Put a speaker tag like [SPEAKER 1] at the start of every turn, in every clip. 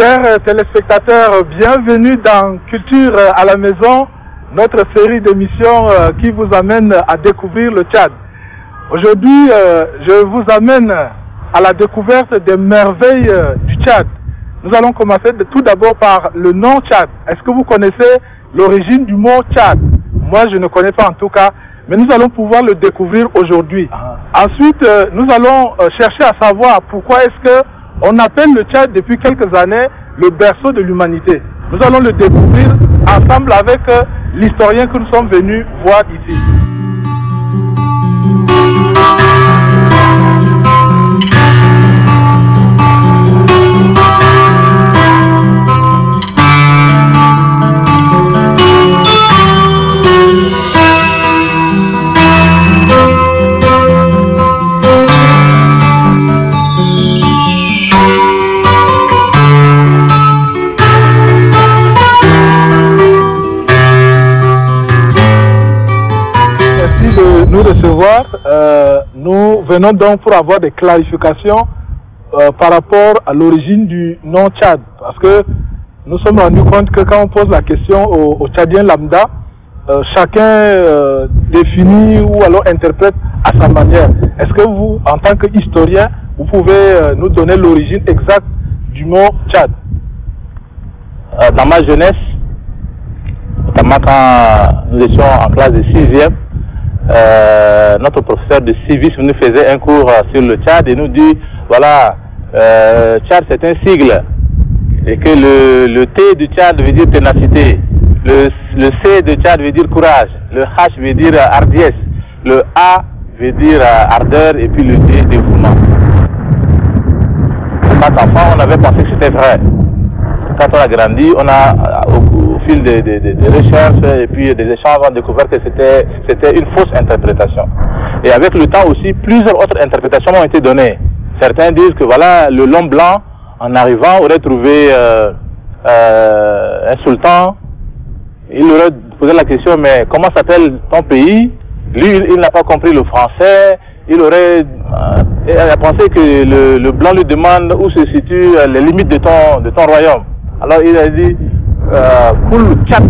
[SPEAKER 1] Chers téléspectateurs, bienvenue dans Culture à la maison, notre série d'émissions qui vous amène à découvrir le Tchad. Aujourd'hui, je vous amène à la découverte des merveilles du Tchad. Nous allons commencer tout d'abord par le nom Tchad. Est-ce que vous connaissez l'origine du mot Tchad? Moi, je ne connais pas en tout cas, mais nous allons pouvoir le découvrir aujourd'hui. Ensuite, nous allons chercher à savoir pourquoi est-ce que on appelle le Tchad depuis quelques années le berceau de l'humanité. Nous allons le découvrir ensemble avec l'historien que nous sommes venus voir ici. Nous recevoir, nous venons donc pour avoir des clarifications par rapport à l'origine du nom Tchad, parce que nous sommes rendus compte que quand on pose la question aux Tchadiens lambda, chacun définit ou alors interprète à sa manière. Est-ce que vous, en tant qu'historien, vous pouvez nous donner l'origine exacte du mot Tchad?
[SPEAKER 2] Dans ma jeunesse, notamment quand nous étions en classe de 6e, notre professeur de civisme nous faisait un cours sur le Tchad et nous dit, voilà, Tchad c'est un sigle et que le T du Tchad veut dire ténacité, le C de Tchad veut dire courage, le H veut dire hardiesse, le A veut dire ardeur et puis le D dévouement. Quand enfant, on avait pensé que c'était vrai. Quand on a grandi, on a au fil des recherches et puis des échanges, on a découvert que c'était une fausse interprétation. Et avec le temps aussi, plusieurs autres interprétations ont été données. Certains disent que voilà, le l'homme blanc, en arrivant, aurait trouvé un sultan. Il aurait posé la question, mais comment s'appelle ton pays? Lui, il n'a pas compris le français. Il a pensé que le blanc lui demande où se situent les limites de ton royaume. Alors il a dit Koul Tchad.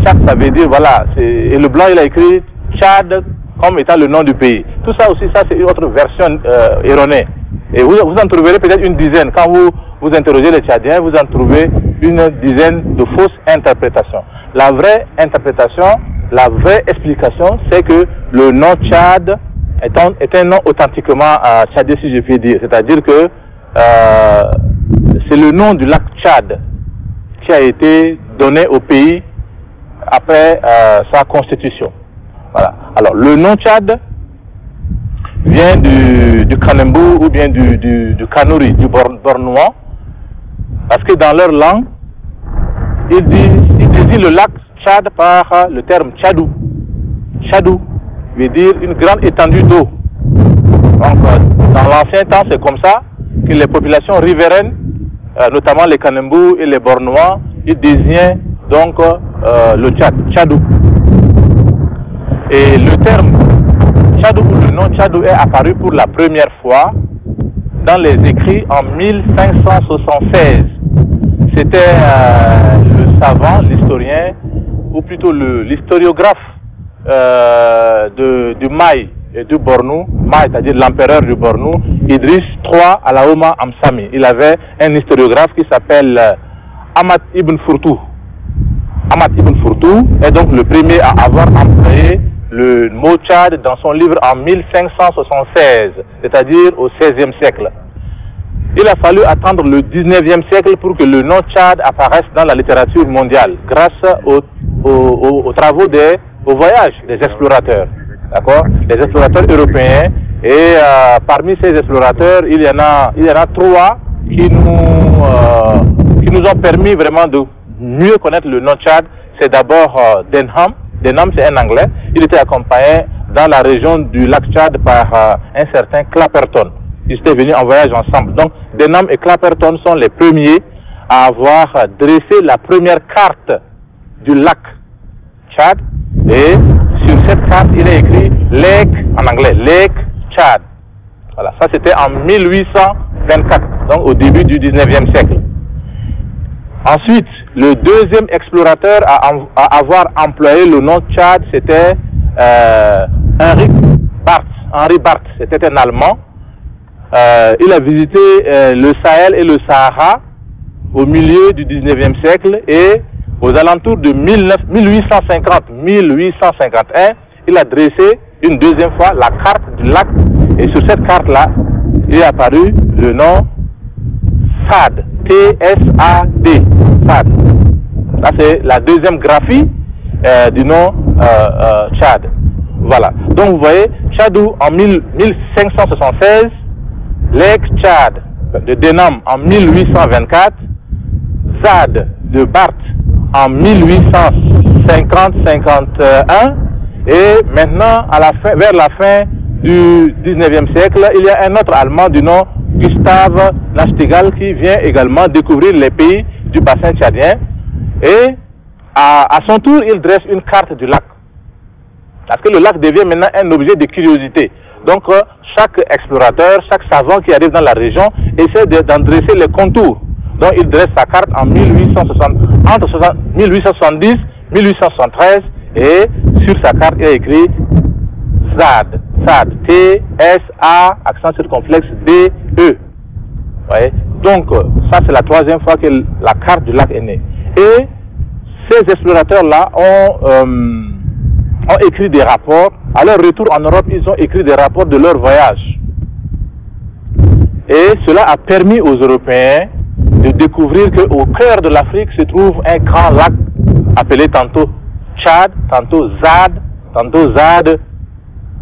[SPEAKER 2] Tchad, ça veut dire voilà. Et le blanc il a écrit Tchad comme étant le nom du pays. Tout ça aussi, ça c'est une autre version erronée. Et vous en trouverez peut-être une dizaine. Quand vous interrogez les Tchadiens, vous en trouvez une dizaine de fausses interprétations. La vraie interprétation, la vraie explication, c'est que le nom Tchad est un nom authentiquement tchadien, si je puis dire. C'est-à-dire que c'est le nom du lac Tchad qui a été donné au pays après sa constitution. Voilà. Alors, le nom Tchad vient du Kanembu ou bien du Kanuri, du Bornois, parce que dans leur langue, ils désignent le lac Tchad par le terme Tchadou. Tchadou veut dire une grande étendue d'eau. Donc, dans l'ancien temps, c'est comme ça que les populations riveraines, notamment les Kanembu et les Bornois, ils désignaient donc le Tchad, Tchadou. Et le terme Tchadou ou le nom Tchadou est apparu pour la première fois dans les écrits en 1576. C'était le savant, l'historien, ou plutôt l'historiographe du Maï et du Bornou, Maï, c'est-à-dire l'empereur du Bornou, Idriss III Alaouma Amsami. Il avait un historiographe qui s'appelle Ahmad Ibn Fourtou. Ahmad Ibn Fourtou est donc le premier à avoir employé le mot Tchad dans son livre en 1576, c'est-à-dire au XVIe siècle. Il a fallu attendre le XIXe siècle pour que le nom Tchad apparaisse dans la littérature mondiale, grâce aux travaux au voyage des explorateurs, d'accord, les explorateurs européens. Et parmi ces explorateurs, il y en a trois qui nous ont permis vraiment de mieux connaître le nom Tchad. C'est d'abord Denham. Denham, c'est un Anglais. Il était accompagné dans la région du lac Tchad par un certain Clapperton. Ils étaient venus en voyage ensemble. Donc, Denham et Clapperton sont les premiers à avoir dressé la première carte du lac Tchad. Et sur cette carte, il est écrit Lake, en anglais, Lake Tchad. Voilà, ça c'était en 1824, donc au début du 19e siècle. Ensuite, le deuxième explorateur à avoir employé le nom Tchad, c'était Henri Barth. C'était un Allemand. Il a visité le Sahel et le Sahara au milieu du 19e siècle et aux alentours de 1850-1851, il a dressé une deuxième fois la carte du lac et sur cette carte-là, il est apparu le nom SAD, T-S-A-D, SAD. Là, c'est la deuxième graphie du nom Tchad. Voilà. Donc, vous voyez, Tchadou en 1576, l'ex-Tchad de Denham en 1824, ZAD de Barth en 1850-51 et maintenant, vers la fin du 19e siècle, il y a un autre Allemand du nom Gustave Nachtigal qui vient également découvrir les pays du bassin tchadien et à son tour, il dresse une carte du lac. Parce que le lac devient maintenant un objet de curiosité. Donc, chaque explorateur, chaque savant qui arrive dans la région essaie d'en dresser les contours. Donc, il dresse sa carte en 1870, 1873 et sur sa carte, il a écrit SAD, T-S-A, accent circonflexe, D-E. Ouais. Donc, ça c'est la troisième fois que la carte du lac est née. Et ces explorateurs-là ont écrit des rapports. À leur retour en Europe, ils ont écrit des rapports de leur voyage. Et cela a permis aux Européens de découvrir qu'au cœur de l'Afrique se trouve un grand lac appelé tantôt Tchad, tantôt Zad,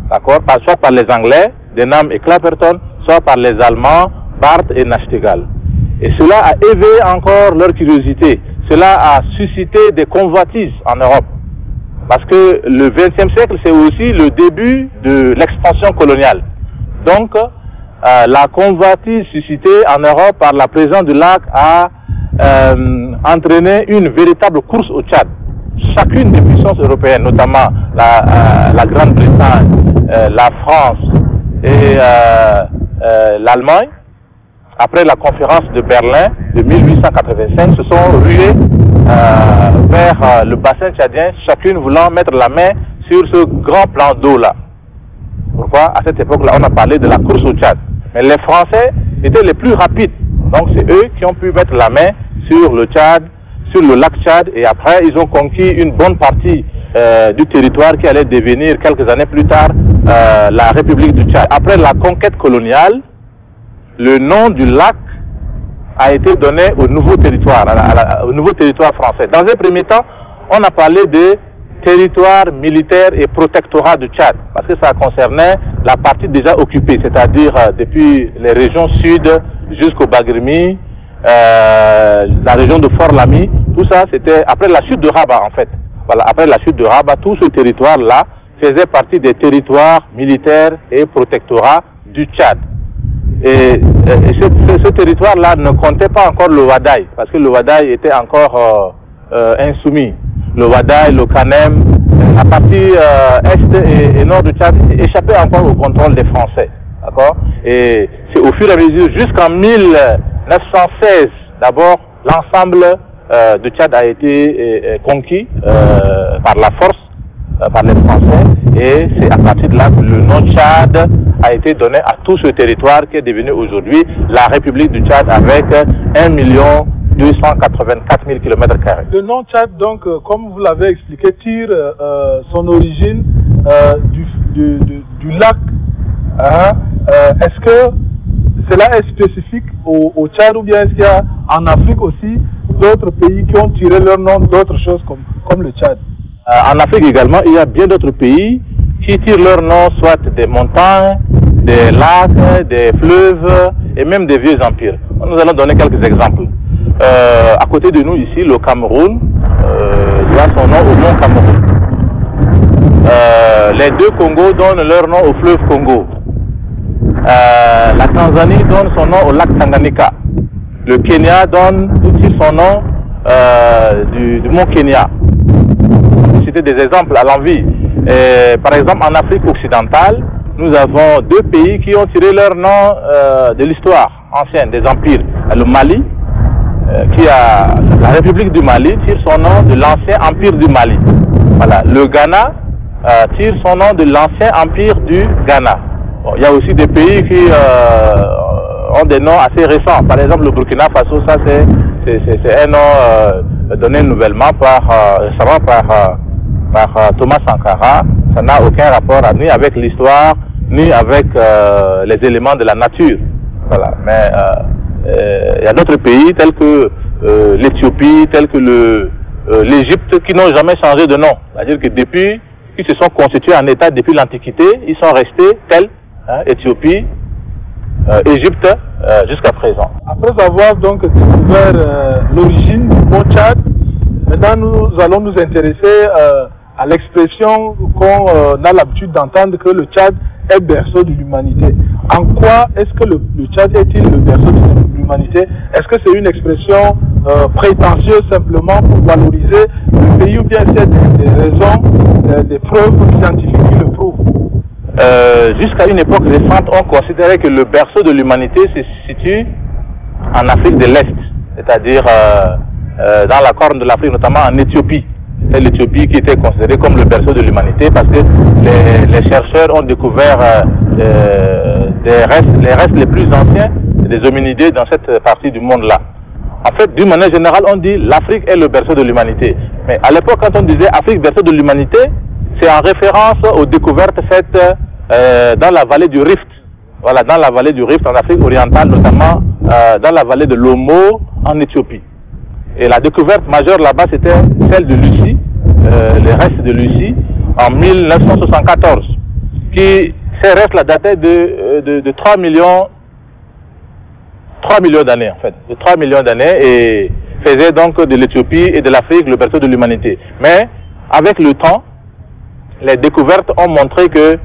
[SPEAKER 2] d'accord, soit par les Anglais, Denham et Clapperton, soit par les Allemands, Barth et Nachtigal. Et cela a éveillé encore leur curiosité. Cela a suscité des convoitises en Europe. Parce que le XXe siècle, c'est aussi le début de l'expansion coloniale. Donc, la convoitise suscitée en Europe par la présence du lac a entraîné une véritable course au Tchad. Chacune des puissances européennes, notamment la Grande-Bretagne, la France et l'Allemagne, après la conférence de Berlin de 1885, se sont ruées vers le bassin tchadien, chacune voulant mettre la main sur ce grand plan d'eau-là. Pourquoi? À cette époque-là, on a parlé de la course au Tchad. Mais les Français étaient les plus rapides. Donc c'est eux qui ont pu mettre la main sur le Tchad, sur le lac Tchad, et après ils ont conquis une bonne partie du territoire qui allait devenir quelques années plus tard la République du Tchad. Après la conquête coloniale, le nom du lac a été donné au nouveau territoire, au nouveau territoire français. Dans un premier temps, on a parlé de territoire militaire et protectorat du Tchad, parce que ça concernait la partie déjà occupée, c'est-à-dire depuis les régions sud jusqu'au Bagrimi, la région de Fort Lamy, tout ça c'était après la chute de Rabat en fait. Voilà, après la chute de Rabat, tout ce territoire-là faisait partie des territoires militaires et protectorats du Tchad. Et ce territoire-là ne comptait pas encore le Wadaï, parce que le Wadaï était encore insoumis. Le Wadaï, le Kanem, la partie est et nord du Tchad échappait encore au contrôle des Français. D'accord? Et c'est au fur et à mesure, jusqu'en 1916, d'abord, l'ensemble du Tchad a été conquis par la force, par les Français, et c'est à partir de là que le nom Tchad a été donné à tout ce territoire qui est devenu aujourd'hui la République du Tchad avec 1 284 000 km².
[SPEAKER 1] Le nom Tchad, donc, comme vous l'avez expliqué, tire son origine du lac. Est-ce que cela est spécifique au Tchad ou bien est-ce qu'il y a en Afrique aussi d'autres pays qui ont tiré leur nom d'autres choses comme le Tchad?
[SPEAKER 2] En Afrique également, il y a bien d'autres pays qui tirent leur nom soit des montagnes, des lacs, des fleuves et même des vieux empires. Nous allons donner quelques exemples. À côté de nous ici, le Cameroun doit son nom au mont Cameroun. Les deux Congos donnent leur nom au fleuve Congo. La Tanzanie donne son nom au lac Tanganyika. Le Kenya donne aussi son nom du mont Kenya. C'était des exemples à l'envi. Par exemple, en Afrique occidentale, nous avons deux pays qui ont tiré leur nom de l'histoire ancienne, des empires. Le Mali, la République du Mali tire son nom de l'ancien empire du Mali. Voilà. Le Ghana tire son nom de l'ancien empire du Ghana. Bon, il y a aussi des pays qui ont des noms assez récents. Par exemple, le Burkina Faso, ça c'est un nom donné nouvellement récemment par Thomas Sankara. Ça n'a aucun rapport ni avec l'histoire, ni avec les éléments de la nature. Voilà. Mais il y a d'autres pays tels que l'Éthiopie, tels que l'Égypte, qui n'ont jamais changé de nom. C'est-à-dire que depuis qu'ils se sont constitués en État depuis l'Antiquité, ils sont restés tels, Éthiopie, Égypte, jusqu'à présent.
[SPEAKER 1] Après avoir donc découvert l'origine du mot Tchad, maintenant nous allons nous intéresser à l'expression qu'on a l'habitude d'entendre que le Tchad est berceau de l'humanité. En quoi est-ce que le Tchad est-il le berceau de l'humanité? Est-ce que c'est une expression prétentieuse simplement pour valoriser le pays, ou bien c'est des raisons, des preuves scientifiques qui le prouvent?
[SPEAKER 2] Jusqu'à une époque récente, on considérait que le berceau de l'humanité se situe en Afrique de l'Est, c'est-à-dire dans la corne de l'Afrique, notamment en Éthiopie. C'est l'Éthiopie qui était considérée comme le berceau de l'humanité parce que les chercheurs ont découvert les restes les plus anciens des hominidés dans cette partie du monde-là. En fait, d'une manière générale, on dit l'Afrique est le berceau de l'humanité. Mais à l'époque, quand on disait Afrique berceau de l'humanité, c'est en référence aux découvertes faites dans la vallée du Rift. Voilà, dans la vallée du Rift en Afrique orientale, notamment dans la vallée de l'Omo en Éthiopie. Et la découverte majeure là-bas, c'était celle de Lucie, les restes de Lucie, en 1974. Ces restes-là dataient de 3 millions d'années, en fait. De 3 millions d'années, et faisaient donc de l'Éthiopie et de l'Afrique le berceau de l'humanité. Mais, avec le temps, les découvertes ont montré que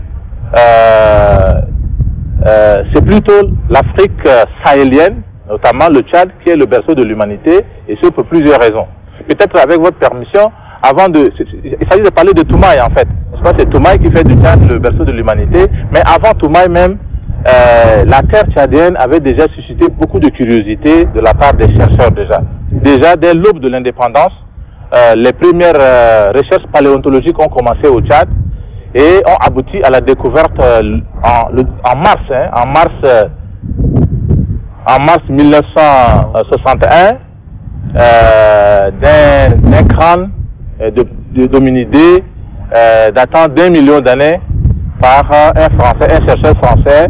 [SPEAKER 2] c'est plutôt l'Afrique sahélienne, notamment le Tchad, qui est le berceau de l'humanité, et ce pour plusieurs raisons. Peut-être avec votre permission, il s'agit de parler de Toumaï en fait. C'est Toumaï qui fait du Tchad le berceau de l'humanité, mais avant Toumaï même, la terre tchadienne avait déjà suscité beaucoup de curiosité de la part des chercheurs déjà. Déjà dès l'aube de l'indépendance, les premières recherches paléontologiques ont commencé au Tchad et ont abouti à la découverte en mars 1961 d'un crâne d'hominidés datant d'1 million d'années par un chercheur français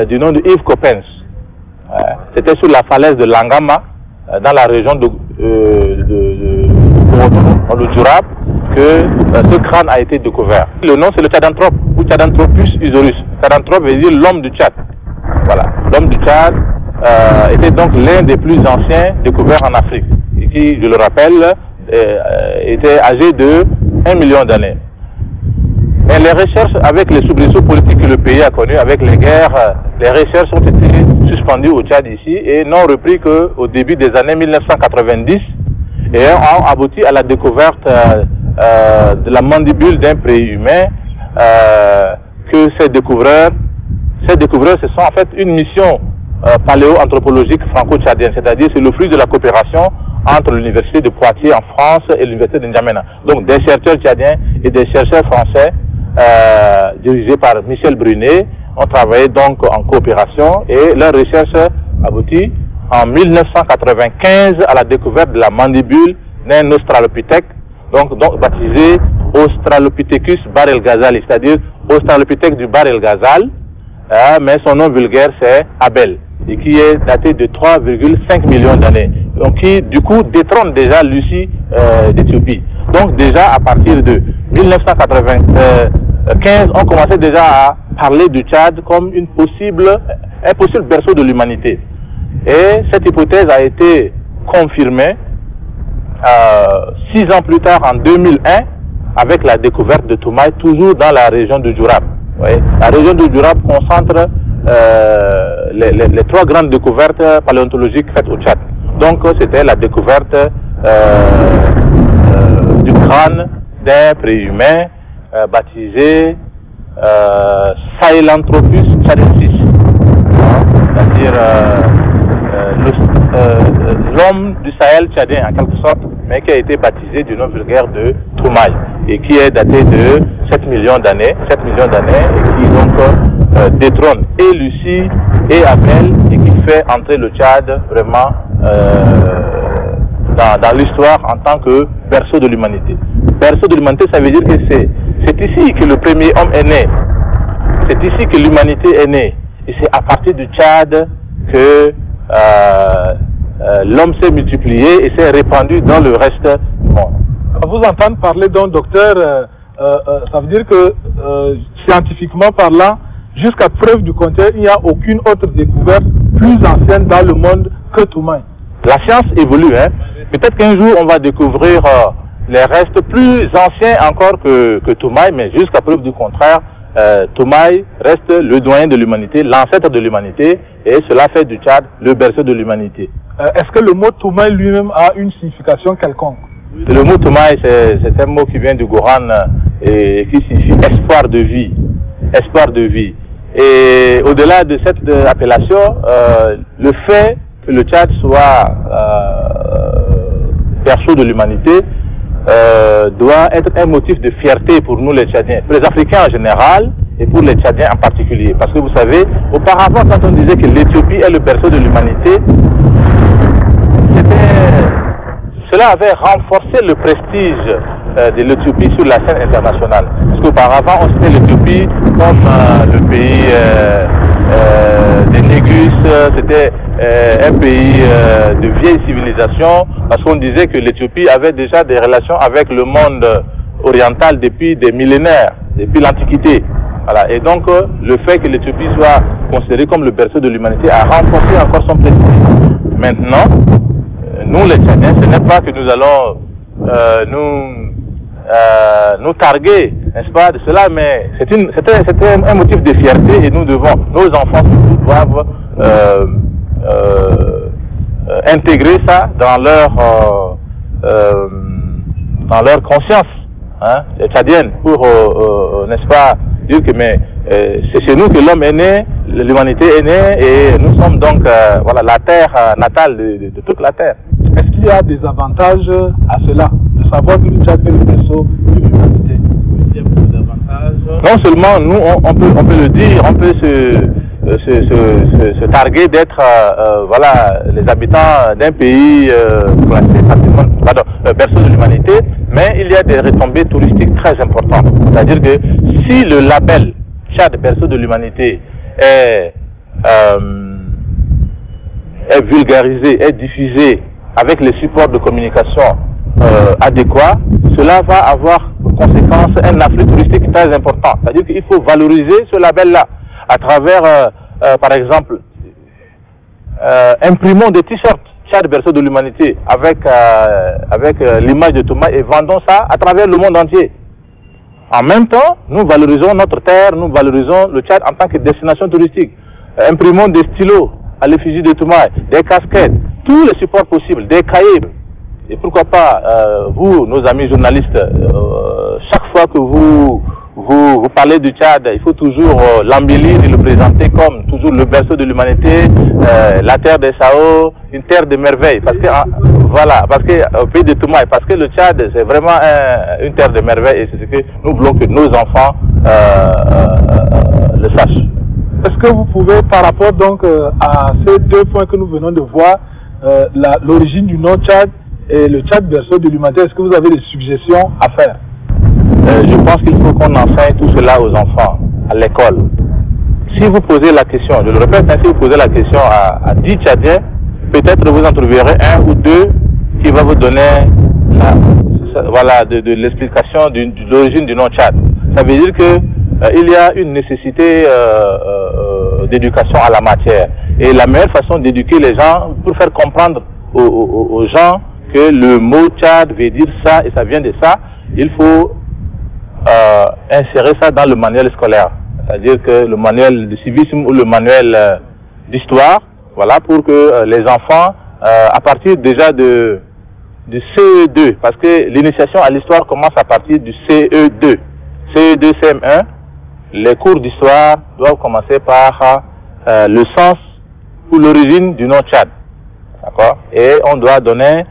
[SPEAKER 2] du nom de Yves Coppens. C'était sur la falaise de Langama, dans la région de Djourab, que ce crâne a été découvert. Le nom c'est le Tchadanthrope, ou Tchadanthropus isorus. Tchadanthrope veut dire l'homme du Tchad. Voilà, l'homme du Tchad était donc l'un des plus anciens découverts en Afrique, et qui, je le rappelle, était âgé de 1 million d'années. Mais les recherches, avec les soubresauts politiques que le pays a connus, avec les guerres, les recherches ont été suspendues au Tchad ici et n'ont repris qu'au début des années 1990 et ont abouti à la découverte de la mandibule d'un préhumain que ces découvreurs, ce sont en fait une mission paléo-anthropologique franco-tchadienne, c'est-à-dire c'est le fruit de la coopération entre l'université de Poitiers en France et l'université de N'Djamena. Donc des chercheurs tchadiens et des chercheurs français dirigés par Michel Brunet ont travaillé donc en coopération et leur recherche aboutit en 1995 à la découverte de la mandibule d'un australopithèque, donc baptisé Australopithecus Bar el Ghazali, c'est-à-dire Australopithèque du Bar el Ghazal, mais son nom vulgaire c'est Abel, et qui est daté de 3,5 millions d'années, donc qui du coup détrône déjà Lucie d'Éthiopie. Donc déjà à partir de 1995, on commençait déjà à parler du Tchad comme un possible berceau de l'humanité. Et cette hypothèse a été confirmée 6 ans plus tard, en 2001, avec la découverte de Toumaï, toujours dans la région de Djourab. La région de Djourab concentre les 3 grandes découvertes paléontologiques faites au Tchad. Donc c'était la découverte du crâne d'un préhumain baptisé Sahelanthropus tchadensis, c'est-à-dire l'homme du Sahel tchadien en quelque sorte, mais qui a été baptisé du nom vulgaire de Toumaï et qui est daté de 7 millions d'années, et qui donc détrône et Lucie et Abel et qui fait entrer le Tchad vraiment dans l'histoire en tant que berceau de l'humanité. Berceau de l'humanité, ça veut dire que c'est ici que le premier homme est né. C'est ici que l'humanité est née. Et c'est à partir du Tchad que l'homme s'est multiplié et s'est répandu dans le reste du monde.
[SPEAKER 1] À vous entendre parler d'un docteur, ça veut dire que scientifiquement parlant, jusqu'à preuve du contraire, il n'y a aucune autre découverte plus ancienne dans le monde que Toumaï.
[SPEAKER 2] La science évolue, hein. Peut-être qu'un jour on va découvrir les restes plus anciens encore que Toumaï, mais jusqu'à preuve du contraire, Toumaï reste le doyen de l'humanité, l'ancêtre de l'humanité, et cela fait du Tchad le berceau de l'humanité.
[SPEAKER 1] Est-ce que le mot Toumaï lui-même a une signification quelconque?
[SPEAKER 2] Le mot Toumaï, c'est un mot qui vient du Goran et qui signifie espoir de vie. Espoir de vie. Et au-delà de cette appellation, le fait que le Tchad soit berceau de l'humanité doit être un motif de fierté pour nous les Tchadiens, pour les Africains en général et pour les Tchadiens en particulier. Parce que vous savez, auparavant, quand on disait que l'Éthiopie est le berceau de l'humanité, cela avait renforcé le prestige de l'Éthiopie sur la scène internationale. Parce qu'auparavant, on citait l'Éthiopie comme le pays des Négus, c'était un pays de vieille civilisation, parce qu'on disait que l'Éthiopie avait déjà des relations avec le monde oriental depuis des millénaires, depuis l'Antiquité. Voilà. Et donc, le fait que l'Éthiopie soit considérée comme le berceau de l'humanité a renforcé encore son prestige. Maintenant, nous les Tchadiens, ce n'est pas que nous allons nous targuer, n'est-ce pas, de cela, mais c'était un motif de fierté et nous devons, nos enfants doivent intégrer ça dans leur conscience, hein, tchadienne, pour, n'est-ce pas, dire que c'est chez nous que l'homme est né, l'humanité est née et nous sommes donc voilà, la terre natale de toute la terre.
[SPEAKER 1] Est-ce qu'il y a des avantages à cela, de savoir que le Tchad est le berceau de l'humanité?
[SPEAKER 2] Non seulement nous on peut le dire, on peut se targuer d'être voilà, les habitants d'un pays berceau de l'humanité, mais il y a des retombées touristiques très importantes. C'est-à-dire que si le label Tchad berceau de l'humanité est vulgarisé, est diffusé avec les supports de communication adéquats, cela va avoir pour conséquence un afflux touristique très important. C'est-à-dire qu'il faut valoriser ce label-là à travers, par exemple, imprimons des t-shirts Tchad berceau de l'humanité avec l'image de Toumaï et vendons ça à travers le monde entier. En même temps, nous valorisons notre terre, nous valorisons le Tchad en tant que destination touristique. Imprimons des stylos à l'effigie de Toumaï, des casquettes, tous les supports possibles, des cahiers. Et pourquoi pas, vous, nos amis journalistes, chaque fois que vous parlez du Tchad, il faut toujours l'embellir et le présenter comme toujours le berceau de l'humanité, la terre des Sao, une terre de merveille. Parce que, voilà, parce que, au pays de Toumaï, parce que le Tchad, c'est vraiment une terre de merveille et c'est ce que nous voulons que nos enfants le sachent.
[SPEAKER 1] Est-ce que vous pouvez, par rapport donc à ces deux points que nous venons de voir, l'origine du nom Tchad et le Tchad berceau de l'humanité, est-ce que vous avez des suggestions à faire?
[SPEAKER 2] Je pense qu'il faut qu'on enseigne tout cela aux enfants, à l'école. Si vous posez la question, je le répète, si vous posez la question à 10 Tchadiens, peut-être vous en trouverez un ou deux qui va vous donner voilà, de l'explication de l'origine du nom Tchad. Ça veut dire que il y a une nécessité d'éducation à la matière. Et la meilleure façon d'éduquer les gens, pour faire comprendre aux gens que le mot Tchad veut dire ça et ça vient de ça, il faut insérer ça dans le manuel scolaire. C'est-à-dire que le manuel de civisme ou le manuel d'histoire, voilà, pour que les enfants, à partir déjà du CE2, parce que l'initiation à l'histoire commence à partir du CE2, CE2, CM1, les cours d'histoire doivent commencer par le sens ou l'origine du nom Tchad. D'accord? Et on doit donner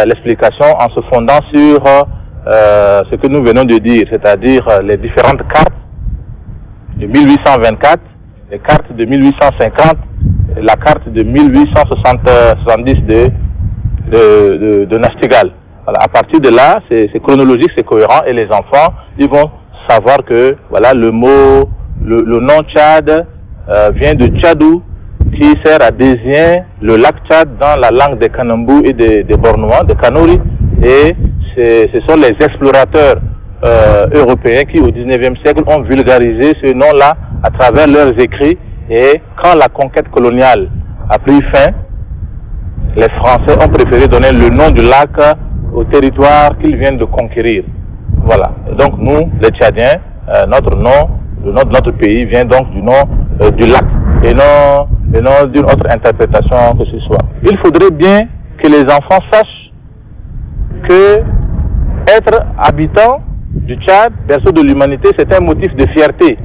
[SPEAKER 2] l'explication en se fondant sur ce que nous venons de dire, c'est-à-dire les différentes cartes de 1824, les cartes de 1850, la carte de 1870 de Nachtigal. Voilà, à partir de là, c'est chronologique, c'est cohérent, et les enfants, ils vont savoir que voilà, le nom Tchad vient de Tchadou, qui sert à désigner le lac Tchad dans la langue des Kanambou et des Bornouans, des Kanuri, et ce sont les explorateurs européens qui au 19e siècle ont vulgarisé ce nom-là à travers leurs écrits, et quand la conquête coloniale a pris fin, les Français ont préféré donner le nom du lac au territoire qu'ils viennent de conquérir. Voilà. Et donc nous, les Tchadiens, notre nom, le nom de notre pays vient donc du nom du lac et non d'une autre interprétation que ce soit. Il faudrait bien que les enfants sachent que être habitant du Tchad, berceau de l'humanité, c'est un motif de fierté.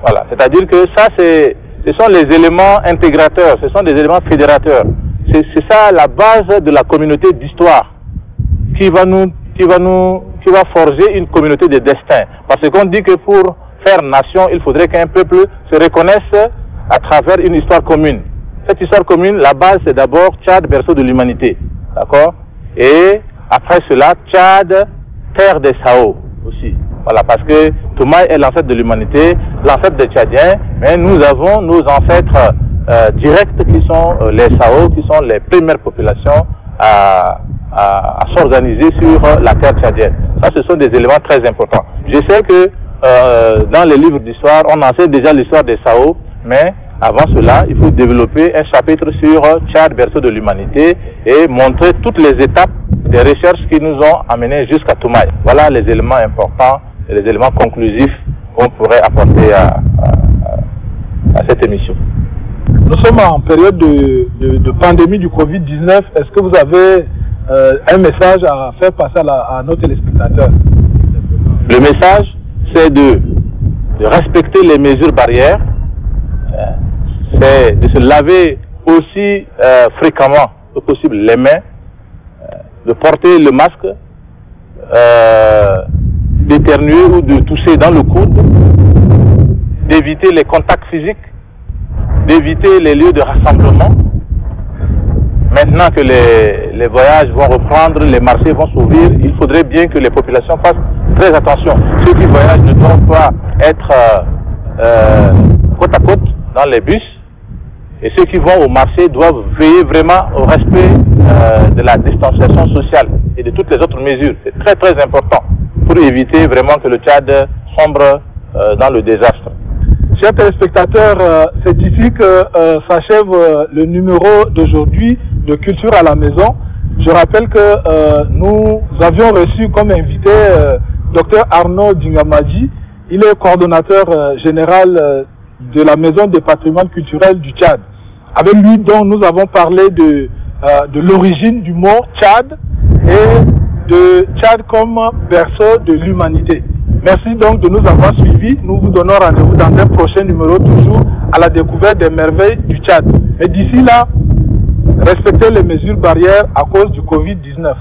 [SPEAKER 2] Voilà. C'est-à-dire que ça, ce sont les éléments intégrateurs, ce sont des éléments fédérateurs. C'est ça la base de la communauté d'histoire qui va forger une communauté de destin. Parce qu'on dit que pour faire nation, il faudrait qu'un peuple se reconnaisse à travers une histoire commune. Cette histoire commune, la base, c'est d'abord Tchad, berceau de l'humanité. D'accord? Et après cela, Tchad, terre des Sao aussi. Voilà, parce que Toumaï est l'ancêtre de l'humanité, l'ancêtre des Tchadiens, mais nous avons nos ancêtres directs qui sont les Sao, qui sont les premières populations à s'organiser sur la terre tchadienne. Ça, ce sont des éléments très importants. Je sais que dans les livres d'histoire, on enseigne déjà l'histoire des Sao, mais avant cela, il faut développer un chapitre sur Tchad, berceau de l'humanité, et montrer toutes les étapes des recherches qui nous ont amenés jusqu'à Toumaï. Voilà les éléments importants et les éléments conclusifs qu'on pourrait apporter à cette émission.
[SPEAKER 1] Nous sommes en période de pandémie du Covid-19. Est-ce que vous avez un message à faire passer à nos téléspectateurs?
[SPEAKER 2] Le message, c'est de respecter les mesures barrières, c'est de se laver aussi fréquemment que possible les mains, de porter le masque, d'éternuer ou de tousser dans le coude, d'éviter les contacts physiques, d'éviter les lieux de rassemblement. Maintenant que les voyages vont reprendre, les marchés vont s'ouvrir, il faudrait bien que les populations fassent très attention. Ceux qui voyagent ne doivent pas être côte à côte dans les bus, et ceux qui vont au marché doivent veiller vraiment au respect de la distanciation sociale et de toutes les autres mesures. C'est très très important pour éviter vraiment que le Tchad sombre dans le désastre.
[SPEAKER 1] Chers téléspectateurs, c'est ici que s'achève le numéro d'aujourd'hui de Culture à la maison. Je rappelle que nous avions reçu comme invité Dr Arnaud Dingamadji. Il est coordonnateur général de la Maison des patrimoines culturels du Tchad. Avec lui, donc, nous avons parlé de l'origine du mot Tchad et de Tchad comme berceau de l'humanité. Merci donc de nous avoir suivis. Nous vous donnons rendez-vous dans un prochain numéro, toujours à la découverte des merveilles du Tchad. Et d'ici là, respectez les mesures barrières à cause du Covid-19.